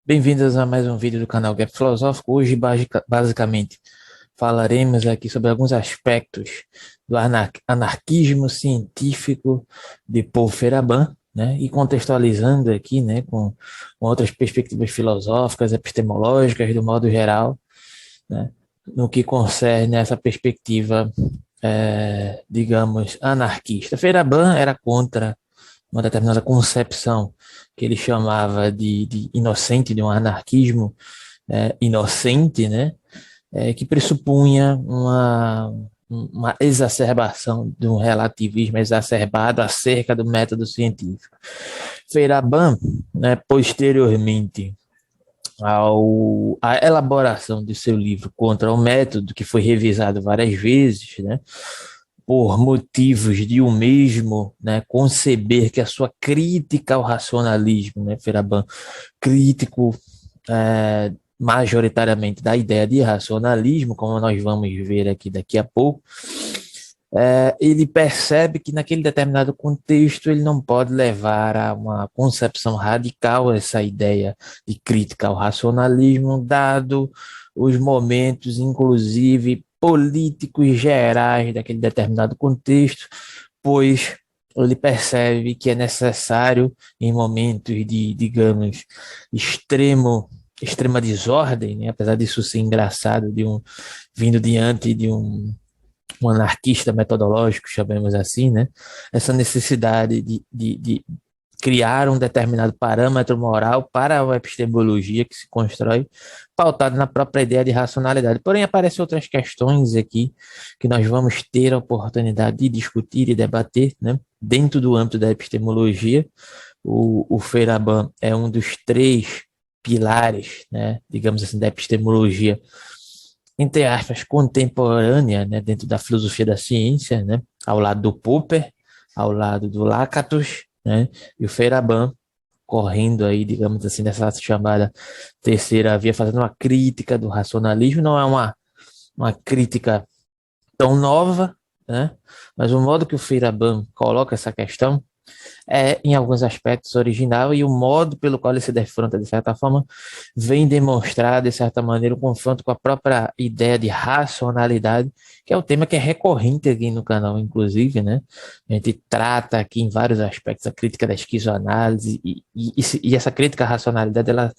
Bem-vindos a mais um vídeo do canal Gap Filosófico. Hoje, basicamente, falaremos aqui sobre alguns aspectos do anarquismo científico de Paul Feyerabend, né? E contextualizando aqui, né, com outras perspectivas filosóficas, epistemológicas, do modo geral, né, no que concerne essa perspectiva, digamos, anarquista. Feyerabend era contra uma determinada concepção que ele chamava de inocente, de um anarquismo inocente, né? Que pressupunha uma exacerbação de um relativismo exacerbado acerca do método científico. Feyerabend, né, posteriormente à elaboração de seu livro Contra o Método, que foi revisado várias vezes, né, por motivos de o mesmo, né, conceber que a sua crítica ao racionalismo, né, Feyerabend, crítico majoritariamente da ideia de racionalismo, como nós vamos ver aqui daqui a pouco, ele percebe que naquele determinado contexto ele não pode levar a uma concepção radical essa ideia de crítica ao racionalismo, dado os momentos, inclusive políticos gerais daquele determinado contexto, pois ele percebe que é necessário, em momentos de, digamos, extrema desordem, né? Apesar disso ser engraçado, vindo diante de um anarquista metodológico, chamemos assim, né? Essa necessidade de criar um determinado parâmetro moral para a epistemologia que se constrói, pautado na própria ideia de racionalidade. Porém, aparecem outras questões aqui que nós vamos ter a oportunidade de discutir e debater, né? Dentro do âmbito da epistemologia, o Feyerabend é um dos três pilares, né, digamos assim, da epistemologia, entre aspas, contemporânea, né, dentro da filosofia da ciência, né, ao lado do Popper, ao lado do Lakatos, né, e o Feyerabend correndo aí, digamos assim, nessa chamada terceira via, fazendo uma crítica do racionalismo. Não é uma crítica tão nova, né, mas o modo que o Feyerabend coloca essa questão em alguns aspectos, original, e o modo pelo qual ele se defronta, de certa forma, vem demonstrar, de certa maneira, um confronto com a própria ideia de racionalidade, que é o tema que é recorrente aqui no canal, inclusive, né? A gente trata aqui em vários aspectos a crítica da esquizoanálise, e essa crítica à racionalidade, ela,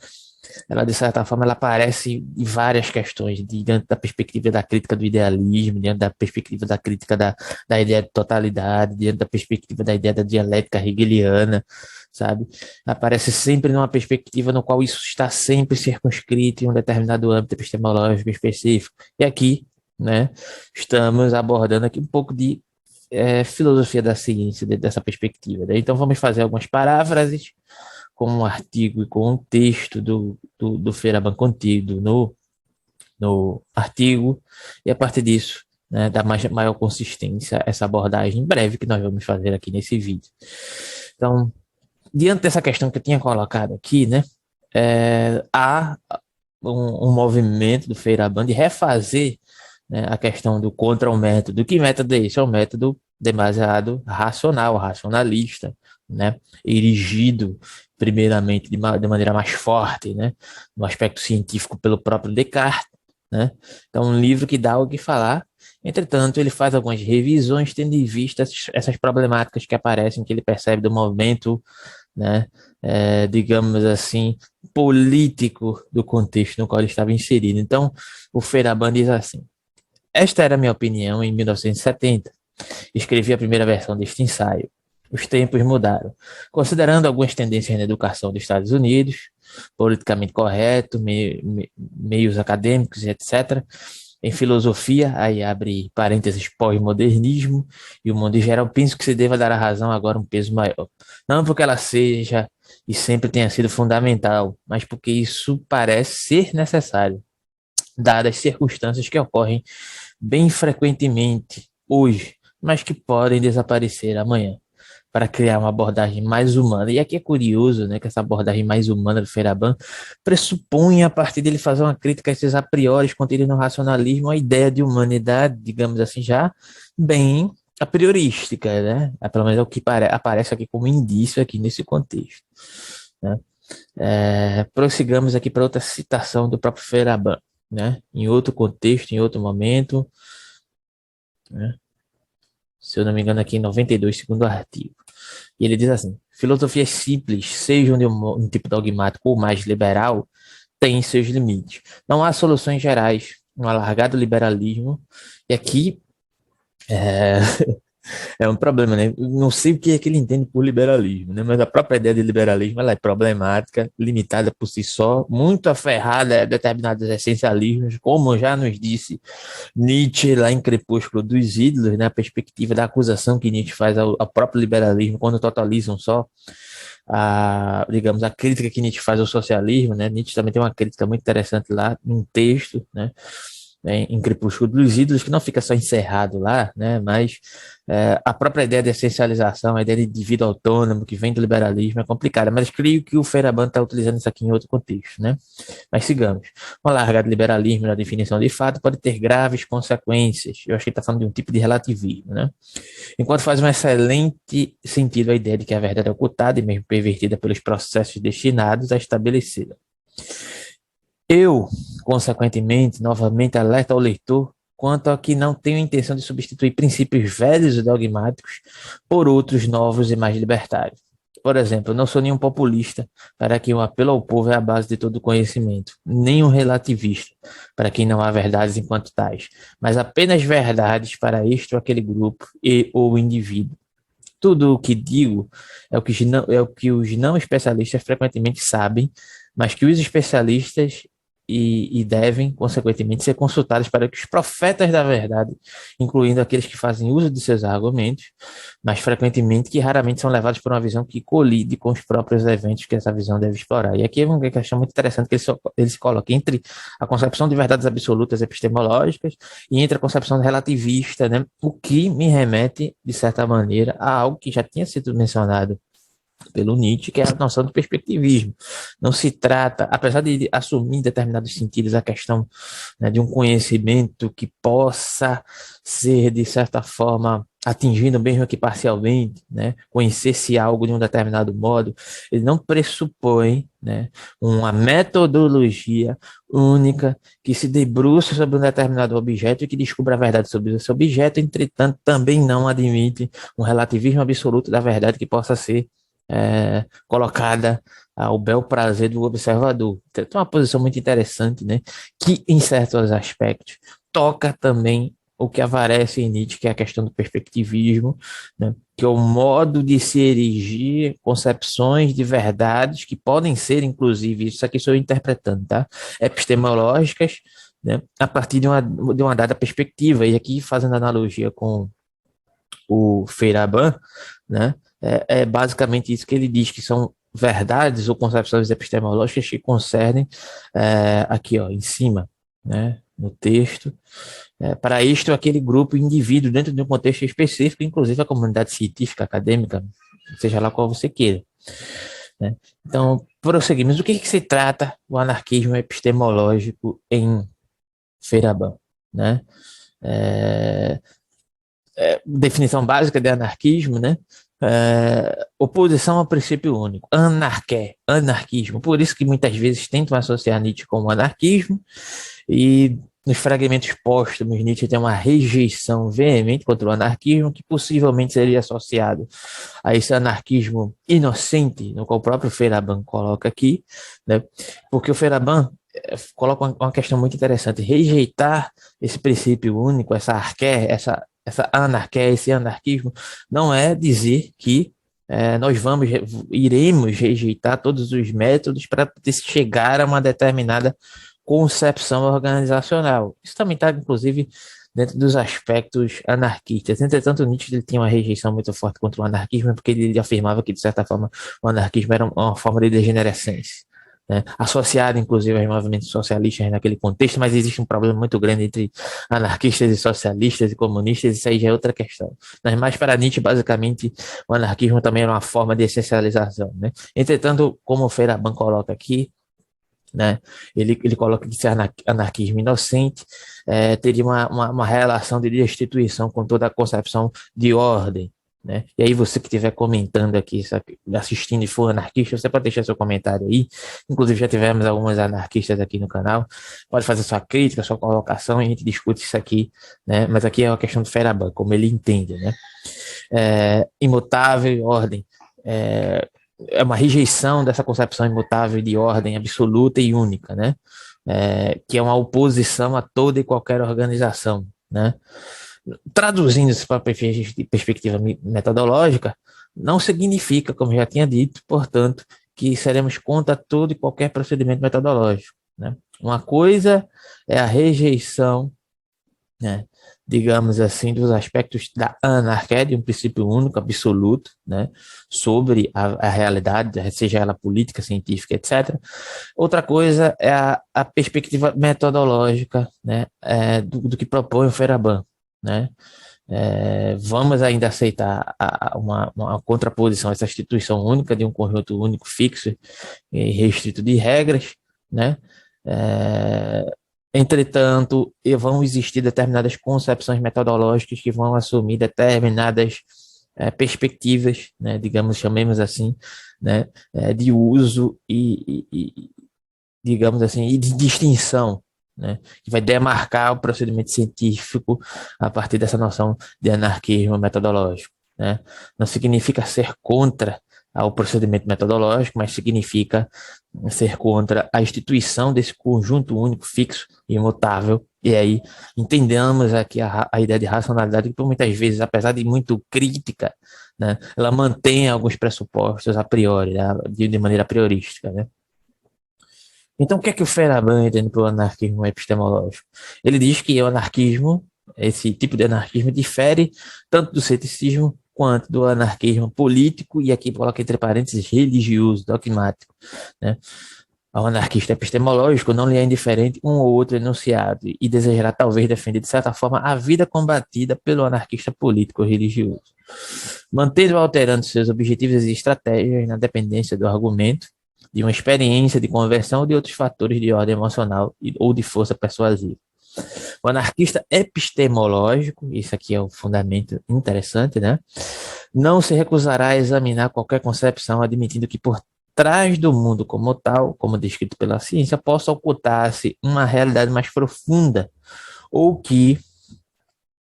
de certa forma, ela aparece em várias questões, diante da perspectiva da crítica do idealismo, diante da perspectiva da crítica da ideia de totalidade, diante da perspectiva da ideia da dialética hegeliana, sabe? Aparece sempre numa perspectiva no qual isso está sempre circunscrito em um determinado âmbito epistemológico específico. E aqui, né, estamos abordando aqui um pouco de filosofia da ciência dessa perspectiva, né? Então vamos fazer algumas paráfrases com um artigo e com um texto do Feyerabend contido no artigo, e a partir disso, né, dá maior consistência essa abordagem breve que nós vamos fazer aqui nesse vídeo. Então, diante dessa questão que eu tinha colocado aqui, né, há um movimento do Feyerabend de refazer, né, a questão do contra o método. Que método é esse? É um método demasiado racional, racionalista, né, erigido primeiramente de maneira mais forte, né, no aspecto científico pelo próprio Descartes, né. Então, um livro que dá o que falar. Entretanto, ele faz algumas revisões tendo em vista essas problemáticas que aparecem, que ele percebe do movimento, né, digamos assim, político do contexto no qual ele estava inserido. Então, o Feyerabend diz assim: esta era a minha opinião em 1970. Escrevi a primeira versão deste ensaio. Os tempos mudaram. Considerando algumas tendências na educação dos Estados Unidos, politicamente correto, meios acadêmicos, etc., em filosofia, aí abre parênteses, pós-modernismo, e o mundo em geral, penso que se deva dar à razão agora um peso maior. Não porque ela seja e sempre tenha sido fundamental, mas porque isso parece ser necessário, dadas as circunstâncias que ocorrem bem frequentemente hoje, mas que podem desaparecer amanhã, para criar uma abordagem mais humana. E aqui é curioso, né, que essa abordagem mais humana do Feyerabend pressupõe, a partir dele fazer uma crítica a esses a priori contidos no racionalismo, a ideia de humanidade, digamos assim, já bem a priorística, né? Pelo menos é o que aparece aqui como indício aqui nesse contexto, né? Prossigamos aqui para outra citação do próprio Feyerabend, né? Em outro contexto, em outro momento, né? Se eu não me engano, aqui em 92, segundo artigo. E ele diz assim: filosofias simples, sejam de um tipo dogmático ou mais liberal, têm seus limites. Não há soluções gerais, um alargado liberalismo. E aqui é, é um problema, né? Não sei o que é que ele entende por liberalismo, né? Mas a própria ideia de liberalismo ela é problemática, limitada por si só, muito aferrada a determinados essencialismos, como já nos disse Nietzsche lá em Crepúsculo dos Ídolos, né? A perspectiva da acusação que Nietzsche faz ao próprio liberalismo quando totalizam só digamos, a crítica que Nietzsche faz ao socialismo, né? Nietzsche também tem uma crítica muito interessante lá, num texto, né, em Crepúsculo dos Ídolos, que não fica só encerrado lá, né, mas a própria ideia de essencialização, a ideia de indivíduo autônomo que vem do liberalismo é complicada, mas creio que o Feyerabend está utilizando isso aqui em outro contexto, né? Mas sigamos. Um alargado liberalismo na definição de fato pode ter graves consequências. Eu acho que ele está falando de um tipo de relativismo, né? Enquanto faz um excelente sentido a ideia de que a verdade é ocultada e mesmo pervertida pelos processos destinados a estabelecê-la. Eu, consequentemente, novamente alerto ao leitor quanto a que não tenho intenção de substituir princípios velhos e dogmáticos por outros novos e mais libertários. Por exemplo, eu não sou nenhum populista para quem o apelo ao povo é a base de todo conhecimento, nem um relativista para quem não há verdades enquanto tais, mas apenas verdades para este ou aquele grupo e ou indivíduo. Tudo o que digo é o que os não especialistas frequentemente sabem, mas que os especialistas devem, consequentemente, ser consultados para que os profetas da verdade, incluindo aqueles que fazem uso de seus argumentos, mas frequentemente que raramente são levados por uma visão que colide com os próprios eventos que essa visão deve explorar. E aqui é uma questão muito interessante que ele se coloca entre a concepção de verdades absolutas epistemológicas e entre a concepção relativista, né? O que me remete, de certa maneira, a algo que já tinha sido mencionado pelo Nietzsche, que é a noção do perspectivismo. Não se trata, apesar de assumir em determinados sentidos a questão, né, de um conhecimento que possa ser, de certa forma, atingindo mesmo que parcialmente, né, conhecer-se algo de um determinado modo, ele não pressupõe, né, uma metodologia única que se debruça sobre um determinado objeto e que descubra a verdade sobre esse objeto, entretanto, também não admite um relativismo absoluto da verdade que possa ser colocada ao bel prazer do observador. Então, é uma posição muito interessante, né? Que, em certos aspectos, toca também o que aparece em Nietzsche, que é a questão do perspectivismo, né? Que é o modo de se erigir concepções de verdades que podem ser, inclusive, isso aqui sou eu interpretando, tá? Epistemológicas, né? A partir de uma dada perspectiva. E aqui, fazendo analogia com o Feyerabend, né? É basicamente isso que ele diz, que são verdades ou concepções epistemológicas que concernem aqui, ó, em cima, né? No texto, para isto aquele grupo indivíduo dentro de um contexto específico, inclusive a comunidade científica, acadêmica, seja lá qual você queira, né? Então, prosseguimos. Do que se trata o anarquismo epistemológico em Feyerabend, né? É, definição básica de anarquismo, né? Oposição ao princípio único, anarquismo. Por isso que muitas vezes tentam associar Nietzsche com o anarquismo, e nos fragmentos póstumos, Nietzsche tem uma rejeição veemente contra o anarquismo, que possivelmente seria associado a esse anarquismo inocente, no qual o próprio Feyerabend coloca aqui, né? Porque o Feyerabend coloca uma questão muito interessante: rejeitar esse princípio único, essa anarquia, esse anarquismo, não é dizer que nós iremos rejeitar todos os métodos para chegar a uma determinada concepção organizacional. Isso também está, inclusive, dentro dos aspectos anarquistas. Entretanto, Nietzsche ele tinha uma rejeição muito forte contra o anarquismo, porque ele afirmava que, de certa forma, o anarquismo era uma forma de degenerescência, né? Associado, inclusive, aos movimentos socialistas naquele contexto, mas existe um problema muito grande entre anarquistas e socialistas e comunistas, isso aí já é outra questão. Mas para Nietzsche, basicamente, o anarquismo também era uma forma de essencialização, né? Entretanto, como o Feyerabend coloca aqui, né? Ele coloca que esse anarquismo inocente teria uma relação de destituição com toda a concepção de ordem, né? E aí você que estiver comentando aqui, sabe, assistindo e for anarquista, você pode deixar seu comentário aí. Inclusive já tivemos alguns anarquistas aqui no canal. Pode fazer sua crítica, sua colocação e a gente discute isso aqui, né? Mas aqui é uma questão do Feyerabend, como ele entende, né? Imutável e ordem. É, é uma rejeição dessa concepção imutável de ordem absoluta e única, né? Que é uma oposição a toda e qualquer organização, né? Traduzindo isso para perspectiva metodológica, não significa, como já tinha dito, portanto, que seremos contra todo e qualquer procedimento metodológico, né? Uma coisa é a rejeição, né, digamos assim, dos aspectos da anarquia, de um princípio único, absoluto, né, sobre a realidade, seja ela política, científica, etc. Outra coisa é a perspectiva metodológica, né, do que propõe o Feyerabend, né. Vamos ainda aceitar uma contraposição, essa instituição única de um conjunto único, fixo e restrito de regras, né? É, Entretanto, vão existir determinadas concepções metodológicas que vão assumir determinadas perspectivas, né? Digamos, chamemos assim, né? De uso digamos assim, e de distinção, né, que vai demarcar o procedimento científico a partir dessa noção de anarquismo metodológico, né? Não significa ser contra o procedimento metodológico, mas significa ser contra a instituição desse conjunto único, fixo e imutável. E aí entendemos aqui a ideia de racionalidade, que por muitas vezes, apesar de muito crítica, né, ela mantém alguns pressupostos a priori, né, de maneira priorística, né? Então, o que é que o Feyerabend entende pelo anarquismo epistemológico? Ele diz que o anarquismo, esse tipo de anarquismo, difere tanto do ceticismo quanto do anarquismo político, e aqui coloca entre parênteses religioso, dogmático, né? Ao anarquista epistemológico não lhe é indiferente um ou outro enunciado e desejará talvez defender de certa forma a vida combatida pelo anarquista político religioso, mantendo ou alterando seus objetivos e estratégias na dependência do argumento, de uma experiência de conversão ou de outros fatores de ordem emocional ou de força persuasiva. O anarquista epistemológico, isso aqui é um fundamento interessante, né? Não se recusará a examinar qualquer concepção, admitindo que por trás do mundo como tal, como descrito pela ciência, possa ocultar-se uma realidade mais profunda, ou que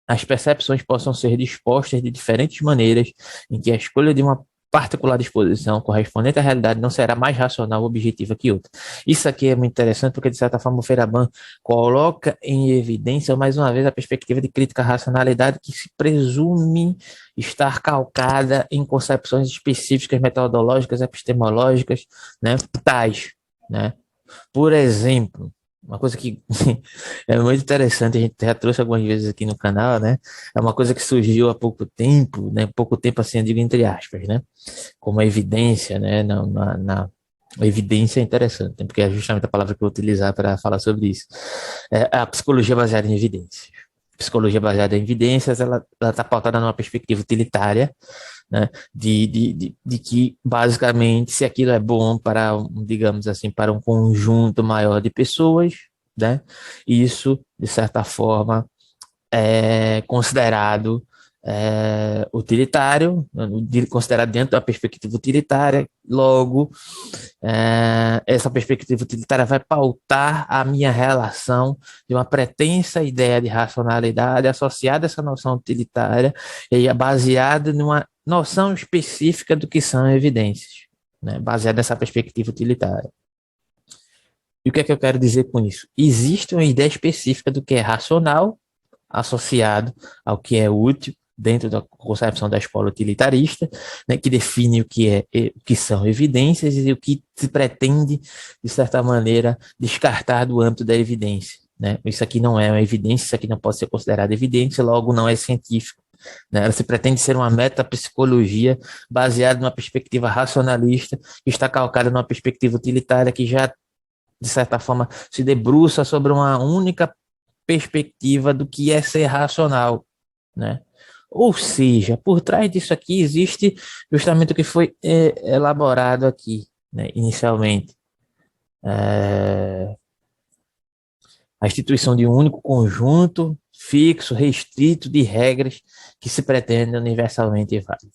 as percepções possam ser dispostas de diferentes maneiras, em que a escolha de uma particular disposição correspondente à realidade não será mais racional ou objetiva que outra. Isso aqui é muito interessante porque, de certa forma, o Feyerabend coloca em evidência, mais uma vez, a perspectiva de crítica à racionalidade que se presume estar calcada em concepções específicas, metodológicas, epistemológicas, né, tais, né? Por exemplo, uma coisa que é muito interessante, a gente já trouxe algumas vezes aqui no canal, né? É uma coisa que surgiu há pouco tempo, né? Pouco tempo assim, eu digo entre aspas, né? Como evidência, né? Evidência é interessante, né? Porque é justamente a palavra que eu vou utilizar para falar sobre isso. É a psicologia baseada em evidências. Psicologia baseada em evidências, ela está pautada numa perspectiva utilitária, né, de que, basicamente, se aquilo é bom para, digamos assim, para um conjunto maior de pessoas, né, isso, de certa forma, é considerado utilitário, considerado dentro da perspectiva utilitária, logo, essa perspectiva utilitária vai pautar a minha relação de uma pretensa ideia de racionalidade associada a essa noção utilitária e é baseada numa noção específica do que são evidências, né, baseada nessa perspectiva utilitária. E o que é que eu quero dizer com isso? Existe uma ideia específica do que é racional associado ao que é útil dentro da concepção da escola utilitarista, né, que define o que são evidências e o que se pretende, de certa maneira, descartar do âmbito da evidência, né? Isso aqui não é uma evidência, isso aqui não pode ser considerado evidência, logo não é científico, né? Ela se pretende ser uma metapsicologia baseada numa perspectiva racionalista, que está calcada numa perspectiva utilitária que já, de certa forma, se debruça sobre uma única perspectiva do que é ser racional, né? Ou seja, por trás disso aqui existe justamente o que foi elaborado aqui, né, inicialmente. É, a instituição de um único conjunto fixo, restrito de regras que se pretende universalmente válido.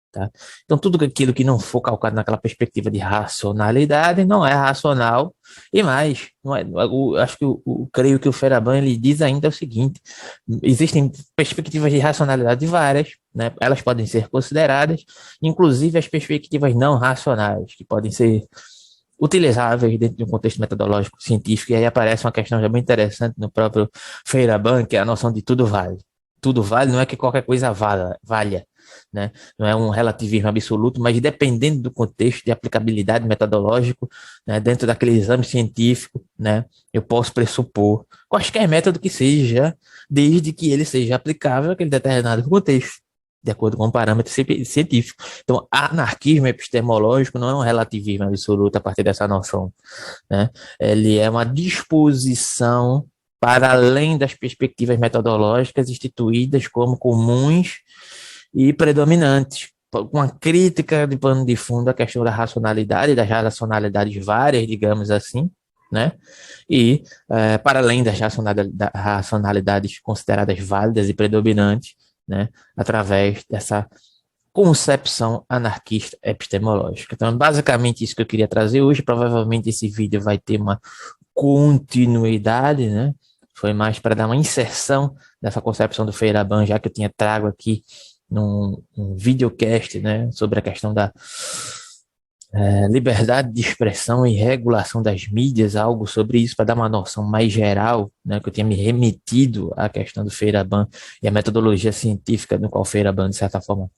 Tá? Então, tudo aquilo que não for calcado naquela perspectiva de racionalidade não é racional e mais. Não é, acho que creio que o Feyerabend ele diz ainda o seguinte: existem perspectivas de racionalidade várias, né? Elas podem ser consideradas, inclusive as perspectivas não racionais, que podem ser utilizáveis dentro de um contexto metodológico científico. E aí aparece uma questão já bem interessante no próprio Feyerabend, que é a noção de tudo vale. Tudo vale não é que qualquer coisa valha, né? Não é um relativismo absoluto, mas dependendo do contexto de aplicabilidade metodológico, né, dentro daquele exame científico, né, eu posso pressupor qualquer método que seja, desde que ele seja aplicável àquele determinado contexto, de acordo com um parâmetro científico. Então, anarquismo epistemológico não é um relativismo absoluto a partir dessa noção, né? Ele é uma disposição para além das perspectivas metodológicas instituídas como comuns e predominantes, com uma crítica de pano de fundo à questão da racionalidade, das racionalidades várias, digamos assim, né? E para além das racionalidades consideradas válidas e predominantes, né? Através dessa concepção anarquista epistemológica. Então, basicamente isso que eu queria trazer hoje. Provavelmente esse vídeo vai ter uma continuidade, né? Foi mais para dar uma inserção dessa concepção do Feyerabend, já que eu tinha trago aqui num videocast, né, sobre a questão da liberdade de expressão e regulação das mídias, algo sobre isso, para dar uma noção mais geral, né, que eu tinha me remetido à questão do Feyerabend e a metodologia científica no qual o Feyerabend, de certa forma,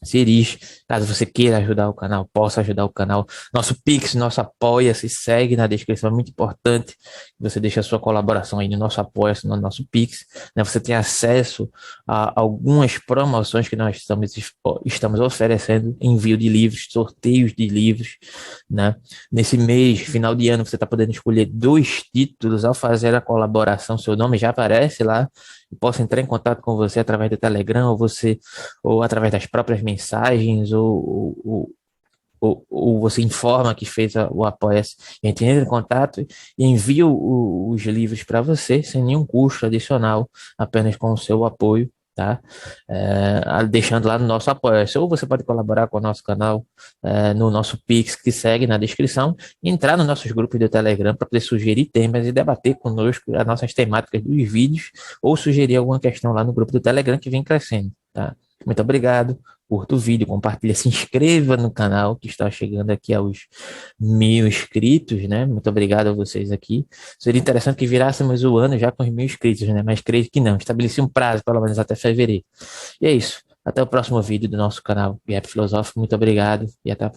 Ciris, caso você queira ajudar o canal, possa ajudar o canal. Nosso Pix, nosso Apoia-se, segue na descrição, é muito importante que você deixe a sua colaboração aí no nosso Apoia-se, no nosso Pix, né? Você tem acesso a algumas promoções que nós estamos oferecendo, envio de livros, sorteios de livros, né? Nesse mês, final de ano, você está podendo escolher 2 títulos ao fazer a colaboração, seu nome já aparece lá. Eu posso entrar em contato com você através do Telegram, ou através das próprias mensagens, ou você informa que fez o Apoia-se. A gente entra em contato e envia os livros para você sem nenhum custo adicional, apenas com o seu apoio, tá? Deixando lá no nosso Apoia-se. Ou você pode colaborar com o nosso canal no nosso Pix, que segue na descrição, e entrar nos nossos grupos do Telegram para poder sugerir temas e debater conosco as nossas temáticas dos vídeos, ou sugerir alguma questão lá no grupo do Telegram que vem crescendo, tá? Muito obrigado. Curta o vídeo, compartilha, se inscreva no canal que está chegando aqui aos 1.000 inscritos, né? Muito obrigado a vocês aqui. Seria interessante que virássemos o ano já com os 1.000 inscritos, né? Mas creio que não. Estabeleci um prazo, pelo menos até fevereiro. E é isso. Até o próximo vídeo do nosso canal Gap Filosófico. Muito obrigado e até a próxima.